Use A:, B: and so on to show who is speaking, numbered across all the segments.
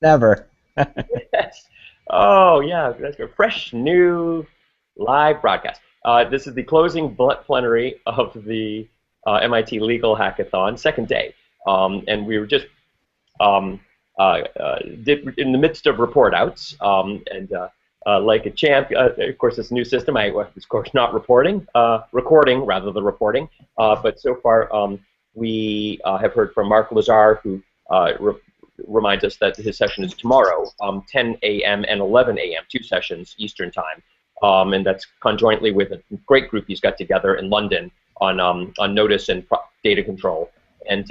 A: Never.
B: Yes. Oh, yeah, that's a fresh, new live broadcast. This is the closing plenary of the MIT Legal Hackathon, second day. And we were just um, in the midst of report outs. Like a champ, of course, this new system, I was, of course, not recording rather than reporting. But so far, we have heard from Mark Lazar, who reminds us that his session is tomorrow, 10 a.m. and 11 a.m., 2 sessions Eastern time. And that's conjointly with a great group he's got together in London on notice and data control. And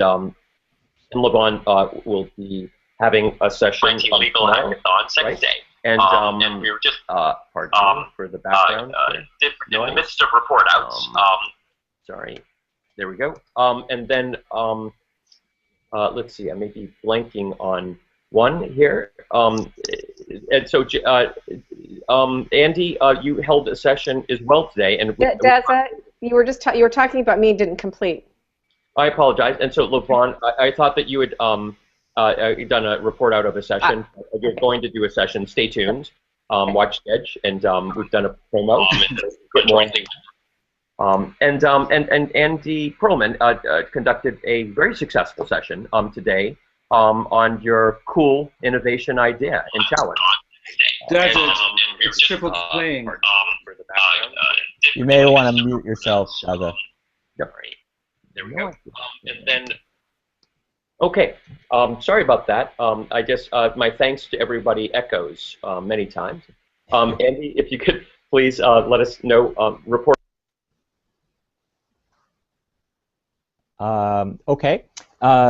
B: Levon will be having a session
C: MIT Legal Hackathon, second
B: right?
C: day.
B: And
C: we were just
B: pardon me for the background
C: in the midst of report outs.
B: Sorry, there we go. And then let's see, I may be blanking on one here. And so, Andy, you held a session as well today, and
D: Deza, you were talking about me, didn't complete.
B: I apologize. And so, Levon, I thought that you had done a report out of a session. You're going to do a session. Stay tuned. Watch Edge, and we've done a promo. And Andy Perlman conducted a very successful session today on your cool innovation idea and challenge.
E: That's it. It's triple playing.
A: You may want to mute yourself, Deza.
B: Yep. There we go. And then, okay, sorry about that. I guess my thanks to everybody echoes many times. Andy, if you could please let us know, report.
A: Okay,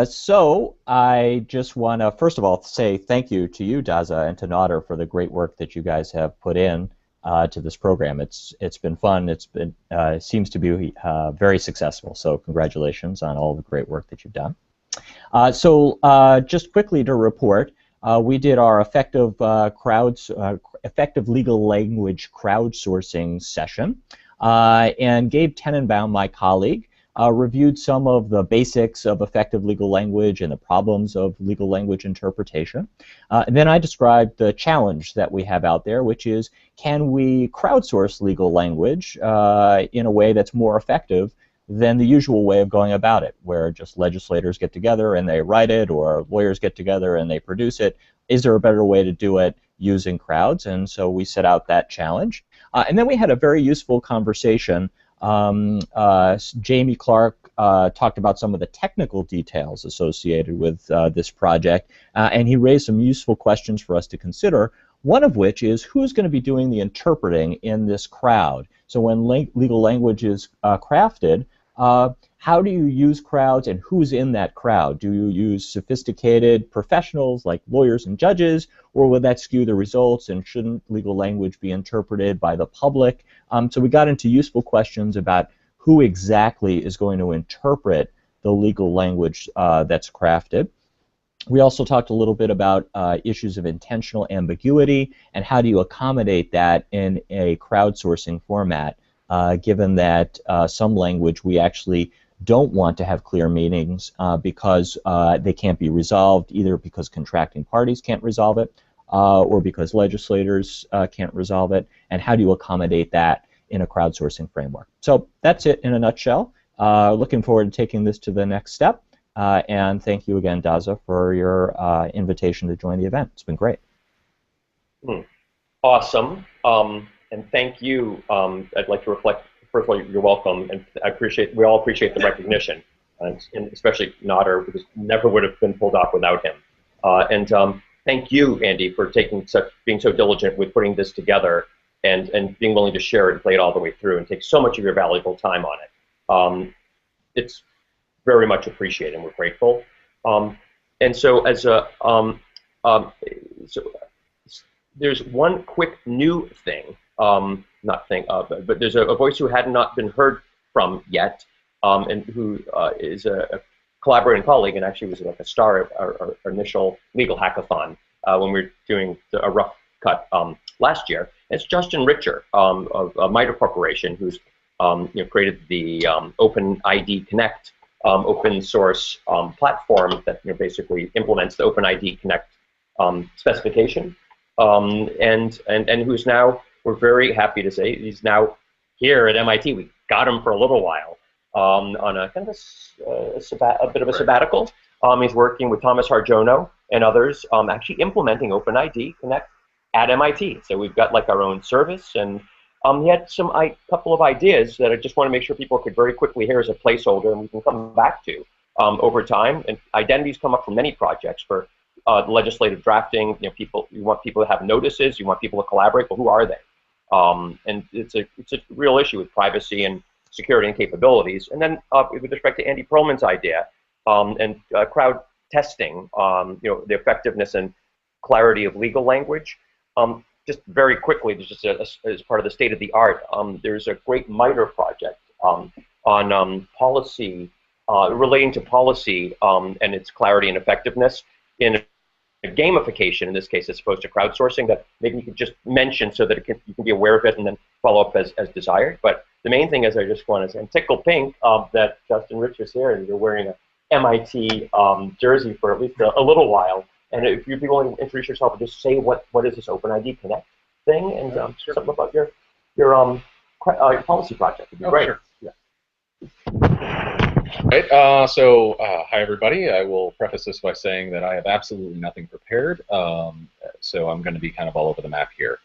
A: so I just want to, first of all, say thank you to you, Deza, and to Nader for the great work that you guys have put in to this program. It's been fun. It's been seems to be very successful. So congratulations on all the great work that you've done. Just quickly to report, we did our effective legal language crowdsourcing session, and Gabe Tenenbaum, my colleague, reviewed some of the basics of effective legal language and the problems of legal language interpretation. And then I described the challenge that we have out there, which is, can we crowdsource legal language in a way that's more effective than the usual way of going about it, where just legislators get together and they write it, or lawyers get together and they produce it? Is there a better way to do it using crowds? And so we set out that challenge. And then we had a very useful conversation. Jamie Clark talked about some of the technical details associated with this project, and he raised some useful questions for us to consider, one of which is, who's going to be doing the interpreting in this crowd? So when legal language is crafted, how do you use crowds, and who's in that crowd? Do you use sophisticated professionals like lawyers and judges, or would that skew the results, and shouldn't legal language be interpreted by the public? So we got into useful questions about who exactly is going to interpret the legal language that's crafted. We also talked a little bit about issues of intentional ambiguity, and how do you accommodate that in a crowdsourcing format, given that some language we actually don't want to have clear meanings because they can't be resolved, either because contracting parties can't resolve it or because legislators can't resolve it, and how do you accommodate that in a crowdsourcing framework? So that's it in a nutshell. Looking forward to taking this to the next step, and thank you again, Deza, for your invitation to join the event. It's been great.
B: Awesome, and thank you. I'd like to reflect. First of all, you're welcome, and we all appreciate the recognition, and especially Nader, because never would have been pulled off without him. And thank you, Andy, for being so diligent with putting this together, and being willing to share it and play it all the way through, and take so much of your valuable time on it. It's very much appreciated, and we're grateful. And so, as a there's one quick new thing. But there's a voice who had not been heard from yet, and who is a collaborating colleague, and actually was like a star of our initial legal hackathon when we were doing a rough cut last year. It's Justin Richer of MITRE Corporation, who's created the Open ID Connect open source platform that basically implements the Open ID Connect specification, and who's now, we're very happy to say, he's now here at MIT. We got him for a little while on a kind of a bit of a sabbatical. He's working with Thomas Harjono and others, actually implementing OpenID Connect at MIT. So we've got like our own service, and he had couple of ideas that I just want to make sure people could very quickly hear as a placeholder, and we can come back to over time. And identities come up from many projects for legislative drafting. You know, you want people to have notices, you want people to collaborate. Well, who are they? And it's a real issue with privacy and security and capabilities. And then with respect to Andy Perlman's idea and crowd testing, you know, the effectiveness and clarity of legal language. Just very quickly, just as part of the state of the art, there's a great MITRE project on policy, relating to policy and its clarity and effectiveness in gamification. In this case, as opposed to crowdsourcing, that maybe you could just mention so that you can be aware of it and then follow up as desired. But the main thing is, I just want to say, I'm tickled pink that Justin Rich is here and you're wearing a MIT jersey for at least a little while. And if you'd be willing to introduce yourself and just say what is this OpenID Connect thing, and
F: Sure.
B: something about your policy project would be great.
F: Sure. Right. Hi everybody. I will preface this by saying that I have absolutely nothing prepared. So I'm going to be kind of all over the map here,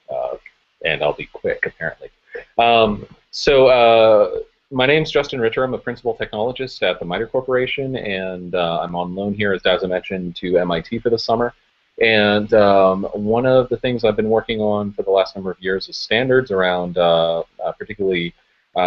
F: and I'll be quick apparently. My name's Justin Ritter. I'm a principal technologist at the MITRE Corporation, and I'm on loan here, as Daza mentioned, to MIT for the summer. And one of the things I've been working on for the last number of years is standards around particularly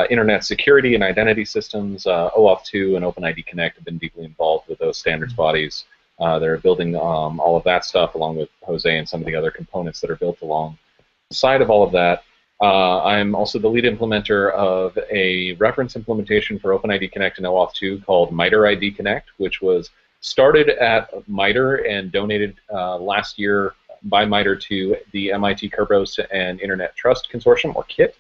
F: internet security and identity systems. OAuth 2 and OpenID Connect have been deeply involved with those standards bodies. They're building all of that stuff along with Jose and some of the other components that are built alongside of all of that. I'm also the lead implementer of a reference implementation for OpenID Connect and OAuth 2 called MITRE ID Connect, which was started at MITRE and donated last year by MITRE to the MIT Kerberos and Internet Trust Consortium, or KIT,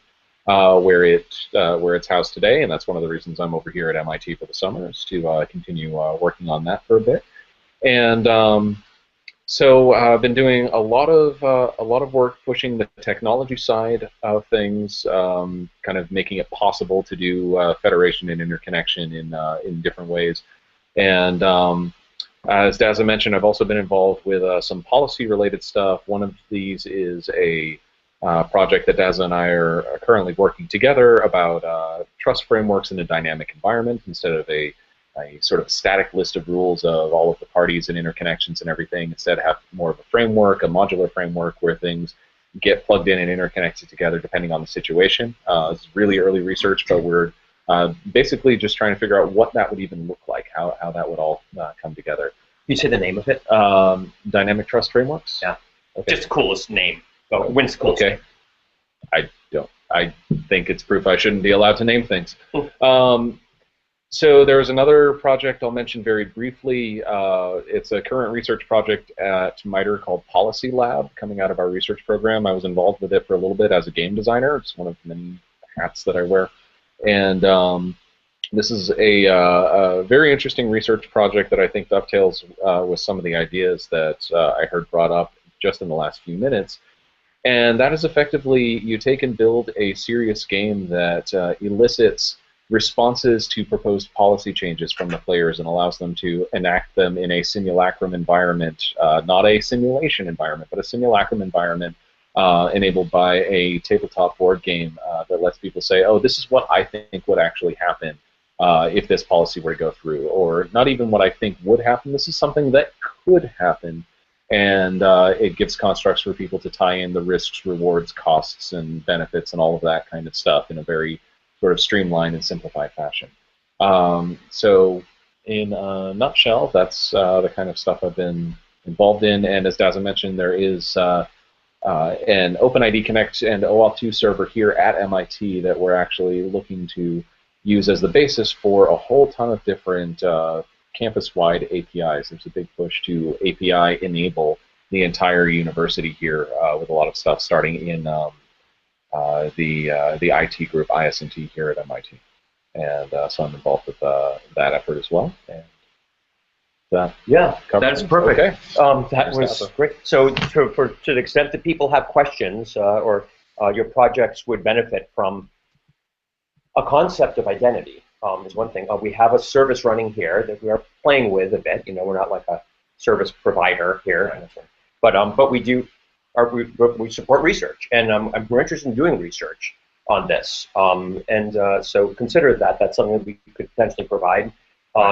F: where it's housed today, and that's one of the reasons I'm over here at MIT for the summer, is to continue working on that for a bit. And so I've been doing a lot of work pushing the technology side of things, kind of making it possible to do federation and interconnection in different ways. And as Daza mentioned, I've also been involved with some policy-related stuff. One of these is a project that Daza and I are currently working together about trust frameworks in a dynamic environment instead of a sort of static list of rules of all of the parties and interconnections and everything. Instead, have more of a framework, a modular framework where things get plugged in and interconnected together depending on the situation. It's really early research, but we're basically just trying to figure out what that would even look like, how that would all come together.
B: Can you say the name of it?
F: Dynamic Trust Frameworks?
B: Yeah.
F: Okay.
B: Just the coolest name. Oh, when's the coolest
F: name? I think it's proof I shouldn't be allowed to name things. So there's another project I'll mention very briefly. It's a current research project at MITRE called Policy Lab, coming out of our research program. I was involved with it for a little bit as a game designer. It's one of many hats that I wear. And this is a very interesting research project that I think dovetails with some of the ideas that I heard brought up just in the last few minutes. And that is effectively, you take and build a serious game that elicits responses to proposed policy changes from the players and allows them to enact them in a simulacrum environment, not a simulation environment, but a simulacrum environment enabled by a tabletop board game that lets people say, oh, this is what I think would actually happen if this policy were to go through, or not even what I think would happen, this is something that could happen. And it gives constructs for people to tie in the risks, rewards, costs, and benefits, and all of that kind of stuff in a very sort of streamlined and simplified fashion. So in a nutshell, that's the kind of stuff I've been involved in. And as Daza mentioned, there is an OpenID Connect and OAuth 2 server here at MIT that we're actually looking to use as the basis for a whole ton of different campus-wide APIs. There's a big push to API enable the entire university here with a lot of stuff starting in the IT group, IS&T here at MIT. And so I'm involved with that effort as well. And
B: Yeah, that's perfect.
F: Okay.
B: That was great. So to the extent that people have questions or your projects would benefit from a concept of identity is one thing. We have a service running here that we are playing with a bit. You know, we're not like a service provider here, but we do. We support research, and we're interested in doing research on this. So consider that that's something that we could potentially provide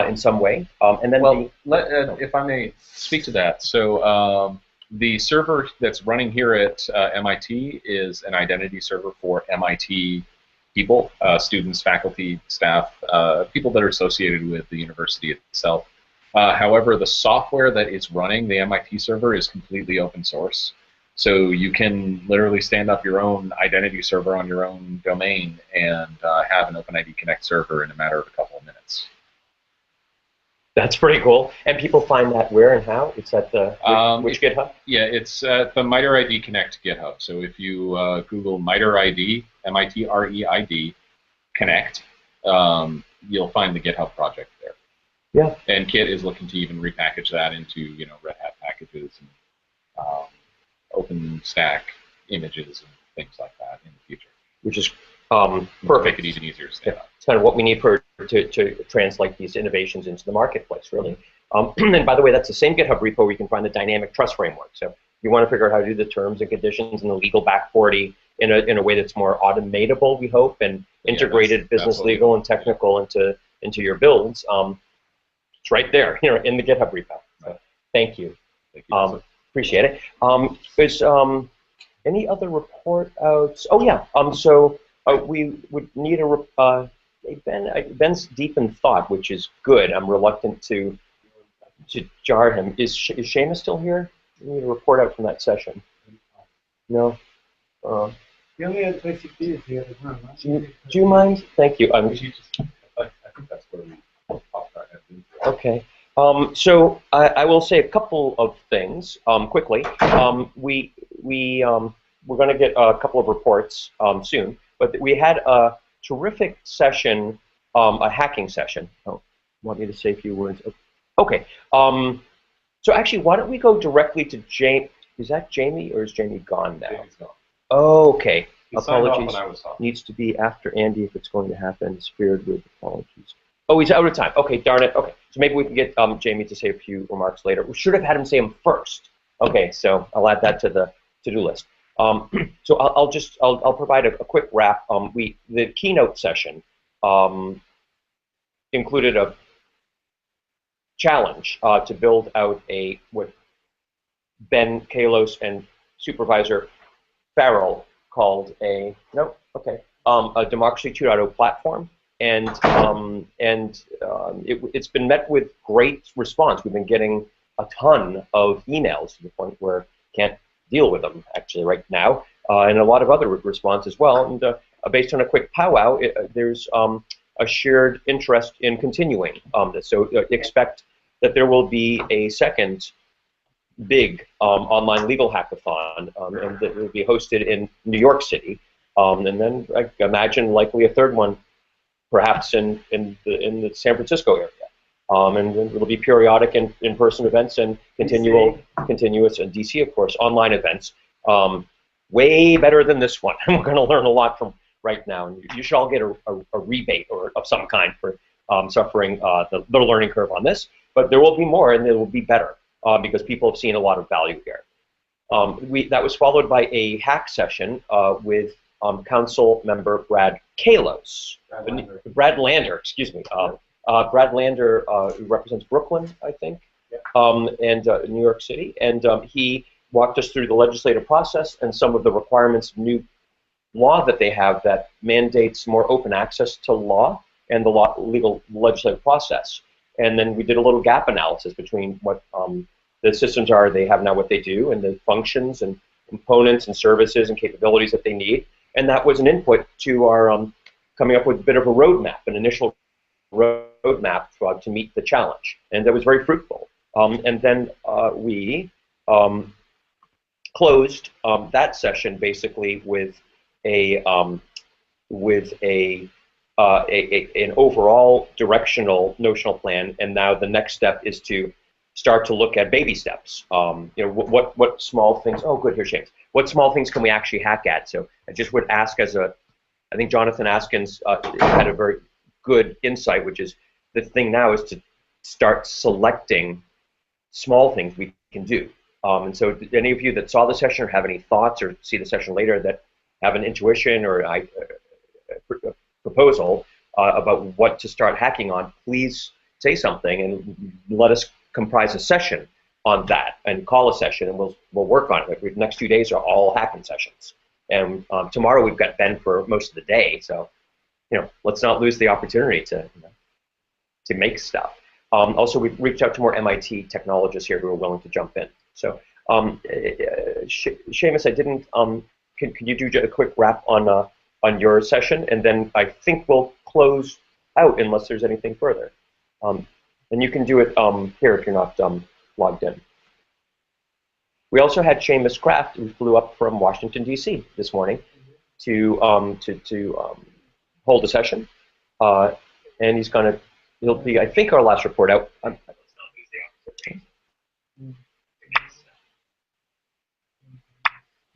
B: in some way. And then,
F: if I may speak to that, so the server that's running here at MIT is an identity server for MIT people, students, faculty, staff, people that are associated with the university itself. However, the software that is running the MIT server is completely open source. So you can literally stand up your own identity server on your own domain and have an OpenID Connect server in a matter of a couple of minutes.
B: That's pretty cool. And people find that where and how? It's at the which GitHub?
F: Yeah, it's at the MITRE ID Connect GitHub. So if you Google MITRE ID, MITREID Connect, you'll find the GitHub project there.
B: Yeah.
F: And Kit is looking to even repackage that into Red Hat packages and OpenStack images and things like that in the future.
B: Which is
F: perfect.
B: perfect.
F: Make it even easier to stand up.
B: It's kind of what we need to translate these innovations into the marketplace, really. And by the way, that's the same GitHub repo where you can find the dynamic trust framework. So if you want to figure out how to do the terms and conditions and the legal back-forty in a way that's more automatable, we hope, and integrated business, legal, and technical into your builds, it's right there, in the GitHub repo. So thank you.
F: Thank you.
B: Appreciate it. Is any other report outs? Oh yeah. So we would need Ben's deep in thought, which is good. I'm reluctant to jar him. Is Seamus still here? We need a report out from that session. No.
G: We only had basic views here as well.
B: Do you mind? Thank you.
F: I think that's where we popped our heads into.
B: Okay. So I will say a couple of things quickly. We're going to get a couple of reports soon, but we had a terrific session, a hacking session. Oh, want me to say a few words? Okay. So actually, why don't we go directly to Jamie? Is that Jamie, or is Jamie gone now?
F: Jamie's gone.
B: Okay.
F: He signed off
B: Apologies.
F: when I was talking.
B: Needs to be after Andy if it's going to happen. Spared with apologies. Oh, he's out of time. Okay, darn it. Okay, so maybe we can get Jamie to say a few remarks later. We should have had him say them first. Okay, so I'll add that to the to-do list. So I'll provide a quick wrap. The keynote session included a challenge to build out what Ben Kalos and Supervisor Farrell called a Democracy 2.0 platform. And it's been met with great response. We've been getting a ton of emails to the point where can't deal with them actually right now, and a lot of other response as well. And based on a quick powwow, there's a shared interest in continuing this. So expect that there will be a second big online legal hackathon, and that will be hosted in New York City, and then I imagine likely a third one, perhaps in the San Francisco area, and it'll be periodic and in-person events and continuous and DC, of course, online events. Way better than this one, and we're going to learn a lot from right now. And you should all get a rebate or of some kind for suffering the learning curve on this. But there will be more, and it will be better because people have seen a lot of value here. That was followed by a hack session with Council Member Brad Kalos. Brad Lander, excuse me. Brad Lander, who represents Brooklyn, I think, and New York City. And he walked us through the legislative process and some of the requirements of new law that they have that mandates more open access to law and the legal legislative process. And then we did a little gap analysis between what the systems are they have now, what they do, and the functions and components and services and capabilities that they need. And that was an input to our coming up with a bit of a roadmap, an initial roadmap to meet the challenge. And that was very fruitful. And then we closed that session basically with an overall directional notional plan. And now the next step is to start to look at baby steps. What small things? Oh, good, here's James. What small things can we actually hack at? So I just would ask I think Jonathan Askins had a very good insight, which is the thing now is to start selecting small things we can do. And so any of you that saw the session or have any thoughts or see the session later that have an intuition or a proposal about what to start hacking on, please say something and let us comprise a session on that and call a session, and we'll work on it. The next 2 days are all hacking sessions. And tomorrow we've got Ben for most of the day, so let's not lose the opportunity to make stuff. Also, we've reached out to more MIT technologists here who are willing to jump in. So, Seamus, I didn't. Can you do a quick wrap on your session, and then I think we'll close out unless there's anything further. And you can do it here if you're not logged in. We also had Seamus Kraft, who flew up from Washington, D.C. this morning to hold a session. And he'll be, I think, our last report out.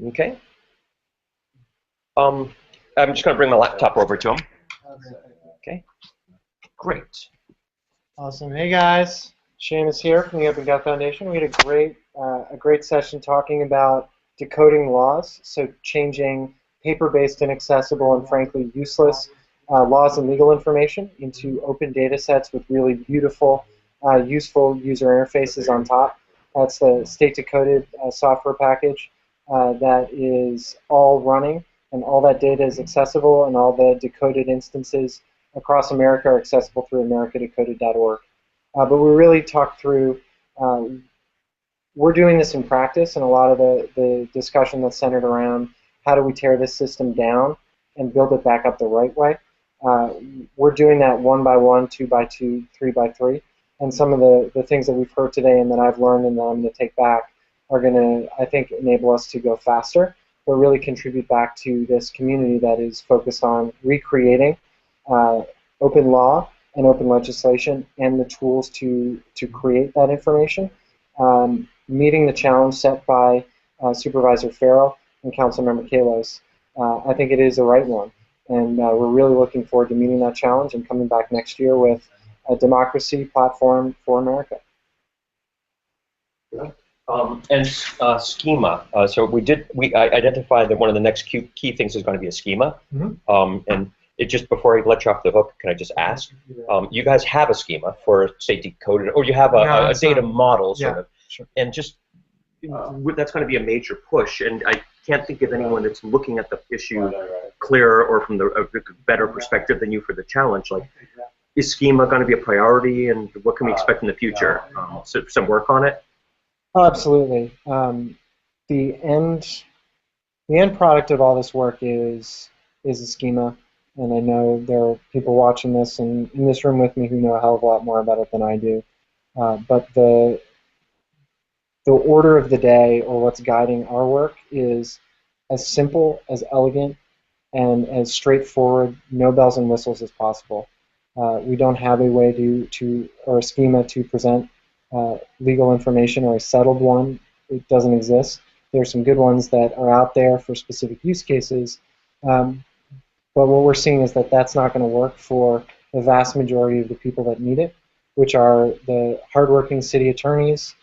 B: Okay. I'm just going to bring my laptop over to him. Okay. Great.
H: Awesome. Hey guys, Seamus here from the Open Gov Foundation. We had a great session talking about decoding laws, so changing paper-based, inaccessible, and frankly useless laws and legal information into open data sets with really beautiful, useful user interfaces on top. That's the state-decoded software package that is all running, and all that data is accessible, and all the decoded instances across America are accessible through americadecoded.org. But we really talked through, we're doing this in practice, and a lot of the discussion that's centered around how do we tear this system down and build it back up the right way. We're doing that 1 by 1, 2 by 2, 3 by 3, and some of the things that we've heard today and that I've learned and that I'm going to take back are going to, I think, enable us to go faster, but really contribute back to this community that is focused on recreating open law and open legislation and the tools to create that information, meeting the challenge set by Supervisor Farrell and Councilmember Kalos. I think it is the right one, and we're really looking forward to meeting that challenge and coming back next year with a democracy platform for America.
B: And schema. So we identified that one of the next key things is going to be a schema. Mm-hmm. And just before I let you off the hook, can I just ask? You guys have a schema for state decoded, or you have a data model, sort of, sure. And just that's going to be a major push. And I can't think of anyone that's looking at the issue clearer or from a better perspective than you for the challenge. Like, is schema going to be a priority, and what can we expect in the future? So some work on it.
H: Oh, absolutely. The end product of all this work is a schema. And I know there are people watching this and in this room with me who know a hell of a lot more about it than I do. But the order of the day, or what's guiding our work, is as simple, as elegant, and as straightforward, no bells and whistles as possible. We don't have a way or a schema to present legal information, or a settled one. It doesn't exist. There are some good ones that are out there for specific use cases. But what we're seeing is that that's not going to work for the vast majority of the people that need it, which are the hardworking city attorneys,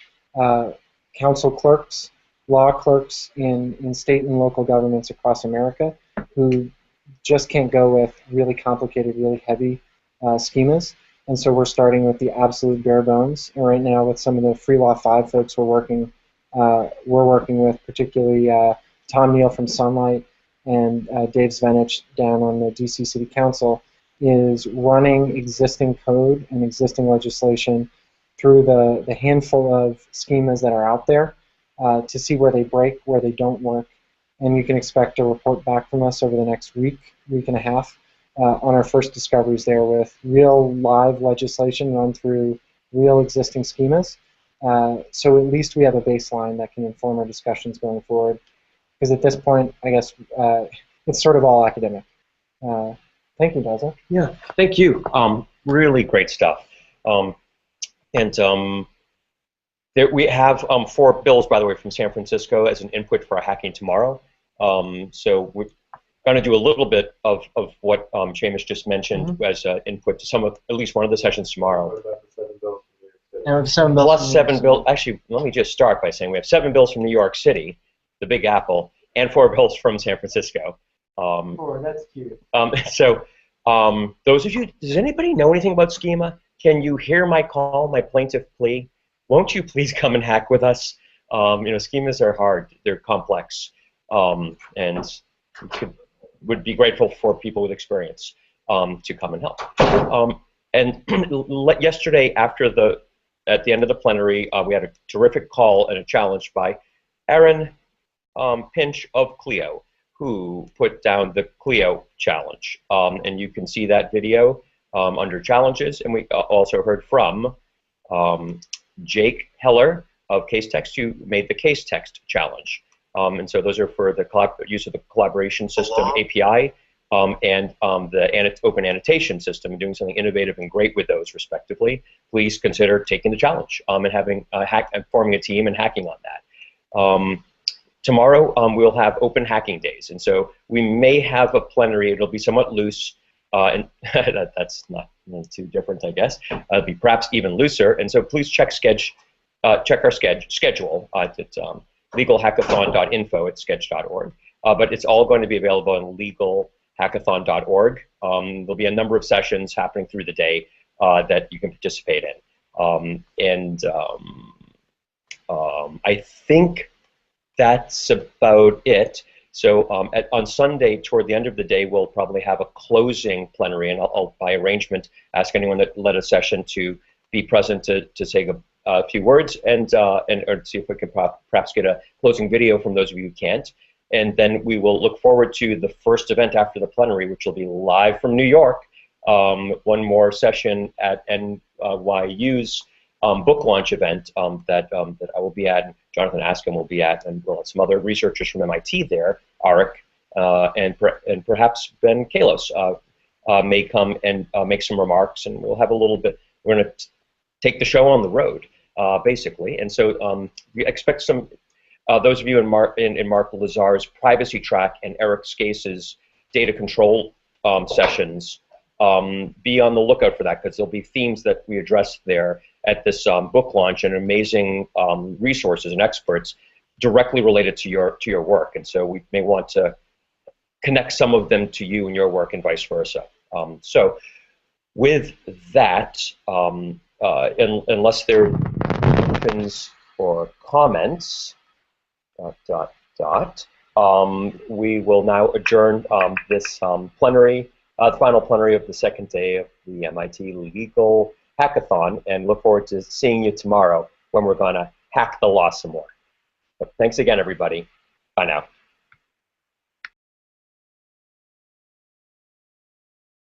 H: council clerks, law clerks in state and local governments across America, who just can't go with really complicated, really heavy schemas. And so we're starting with the absolute bare bones. And right now, with some of the Free Law 5 folks we're working with, particularly Tom Neal from Sunlight, and Dave Zvenich down on the DC City Council, is running existing code and existing legislation through the handful of schemas that are out there to see where they break, where they don't work. And you can expect a report back from us over the next week and a half on our first discoveries there, with real live legislation run through real existing schemas. So at least we have a baseline that can inform our discussions going forward. Because at this point, I guess it's sort of all academic. Thank you, Daza.
B: Yeah, thank you. Really great stuff. We have 4 bills, by the way, from San Francisco as an input for our Hacking Tomorrow. So we're going to do a little bit of what Seamus just mentioned as input to some of, at least one of the sessions tomorrow.
H: And we have 7 bills.
B: Plus 7 bills. Actually, let me just start by saying we have 7 bills from New York City, the Big Apple, and 4 bills from San Francisco.
H: 4, that's cute.
B: So those of you, does anybody know anything about schema? Can you hear my call, my plaintive plea? Won't you please come and hack with us? Schemas are hard. They're complex. And would be grateful for people with experience to come and help. And yesterday, at the end of the plenary, we had a terrific call and a challenge by Aaron Pinch of Clio, who put down the Clio challenge. And you can see that video under challenges. And we also heard from Jake Heller of Case Text, who made the Case Text challenge. And so those are for the use of the collaboration system API and the open annotation system, and doing something innovative and great with those, respectively. Please consider taking the challenge and having and forming a team and hacking on that. Tomorrow we'll have open hacking days, and so we may have a plenary. It'll be somewhat loose, and that's not too different, I guess. It'll be perhaps even looser, and so please check our schedule at legalhackathon.info at sketch.org. But it's all going to be available on legalhackathon.org. There'll be a number of sessions happening through the day that you can participate in. I think that's about it. So on Sunday, toward the end of the day, we'll probably have a closing plenary, and I'll by arrangement, ask anyone that led a session to be present to say a few words and or see if we can perhaps get a closing video from those of you who can't. And then we will look forward to the first event after the plenary, which will be live from New York. One more session at NYU's book launch event that I will be at, and Jonathan Askham will be at, and we'll have some other researchers from MIT there, Arik, and perhaps Ben Kalos may come and make some remarks, and we'll have a little bit. We're going to take the show on the road, basically, and so we expect some. Those of you in Mark Lazar's privacy track and Eric Scase's data control sessions, be on the lookout for that, because there'll be themes that we address there at this book launch, and amazing resources and experts directly related to your work. And so we may want to connect some of them to you and your work, and vice versa. So with that, unless there are questions or comments, we will now adjourn this plenary, the final plenary of the second day of the MIT Legal Hackathon, and look forward to seeing you tomorrow when we're going to hack the law some more. But thanks again, everybody. Bye now.